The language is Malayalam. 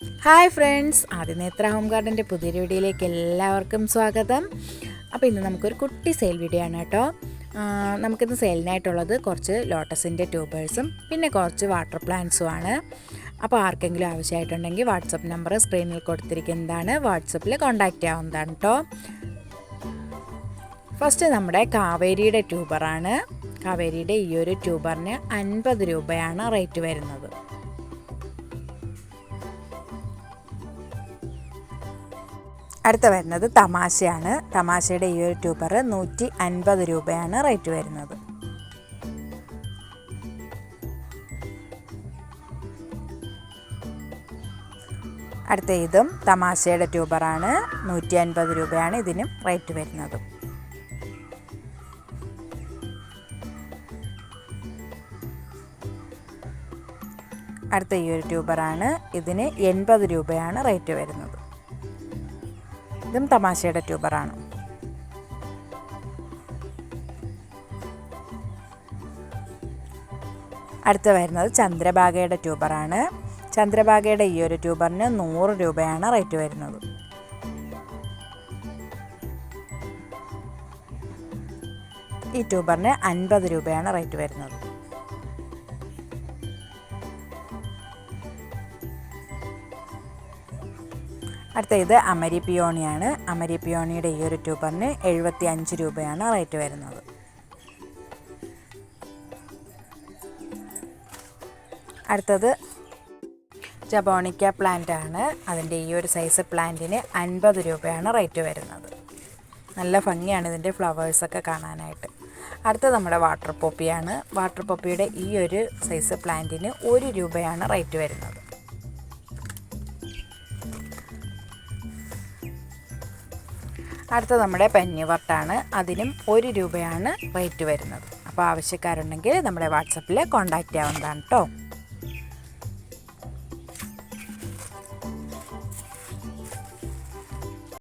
ഹായ് ഫ്രണ്ട്സ്, ആദിനേത്ര ഹോം ഗാർഡൻ്റെ പുതിയൊരു വീഡിയോയിലേക്ക് എല്ലാവർക്കും സ്വാഗതം. അപ്പോൾ ഇന്ന് നമുക്കൊരു കുട്ടി സെയിൽ വീഡിയോ ആണ് കേട്ടോ. നമുക്കിന്ന് സെയിലിനായിട്ടുള്ളത് കുറച്ച് ലോട്ടസിൻ്റെ ട്യൂബേഴ്സും പിന്നെ കുറച്ച് വാട്ടർ പ്ലാന്റ്സും ആണ്. അപ്പോൾ ആർക്കെങ്കിലും ആവശ്യമായിട്ടുണ്ടെങ്കിൽ വാട്സപ്പ് നമ്പർ സ്ക്രീനിൽ കൊടുത്തിരിക്കുന്നതാണ്, വാട്സപ്പിൽ കോൺടാക്റ്റ് ചെയ്യാവുന്നതാണ് കേട്ടോ. ഫസ്റ്റ് നമ്മുടെ കാവേരിയുടെ ട്യൂബറാണ്. കാവേരിയുടെ ഈ ഒരു ട്യൂബറിന് 50 രൂപയാണ് റേറ്റ് വരുന്നത്. അടുത്ത വരുന്നത് തമാശയാണ്. തമാശയുടെ ഈ ഒരു ട്യൂബർ 150 രൂപയാണ് റേറ്റ് വരുന്നത്. അടുത്ത ഇതും തമാശയുടെ ട്യൂബറാണ്. 150 രൂപയാണ് ഇതിനും റേറ്റ് വരുന്നത്. അടുത്ത ഈ ഒരു ട്യൂബറാണ്. ഇതിന് 80 രൂപയാണ് റേറ്റ് വരുന്നത്. ഇതും തമാശയുടെ ട്യൂബറാണ്. അടുത്ത വരുന്നത് ചന്ദ്രഭാഗയുടെ ട്യൂബറാണ്. ചന്ദ്രഭാഗയുടെ ഈ ഒരു ട്യൂബറിന് 100 രൂപയാണ് റേറ്റ് വരുന്നത്. ഈ ട്യൂബറിന് 50 രൂപയാണ് റേറ്റ് വരുന്നത്. അടുത്ത ഇത് അമരി പിയോണിയാണ്. അമരി പിയോണിയുടെ ഈ ഒരു ട്യൂബറിന് 75 രൂപയാണ് റേറ്റ് വരുന്നത്. അടുത്തത് ജബോണിക്ക പ്ലാന്റ് ആണ്. അതിൻ്റെ ഈ ഒരു സൈസ് പ്ലാന്റിന് 50 രൂപയാണ് റേറ്റ് വരുന്നത്. നല്ല ഭംഗിയാണ് ഇതിൻ്റെ ഫ്ലവേഴ്സൊക്കെ കാണാനായിട്ട്. അടുത്തത് നമ്മുടെ വാട്ടർ പോപ്പിയാണ്. വാട്ടർ പോപ്പിയുടെ ഈ ഒരു സൈസ് പ്ലാന്റിന് 1 രൂപയാണ് റേറ്റ് വരുന്നത്. അടുത്ത നമ്മുടെ പെന്നിവർട്ടാണ്. അതിനും 1 രൂപയാണ് റേറ്റ് വരുന്നത്. അപ്പോൾ ആവശ്യക്കാരുണ്ടെങ്കിൽ നമ്മുടെ വാട്സപ്പിൽ കോൺടാക്റ്റ് ചെയ്യാവുന്നതാണ് കേട്ടോ.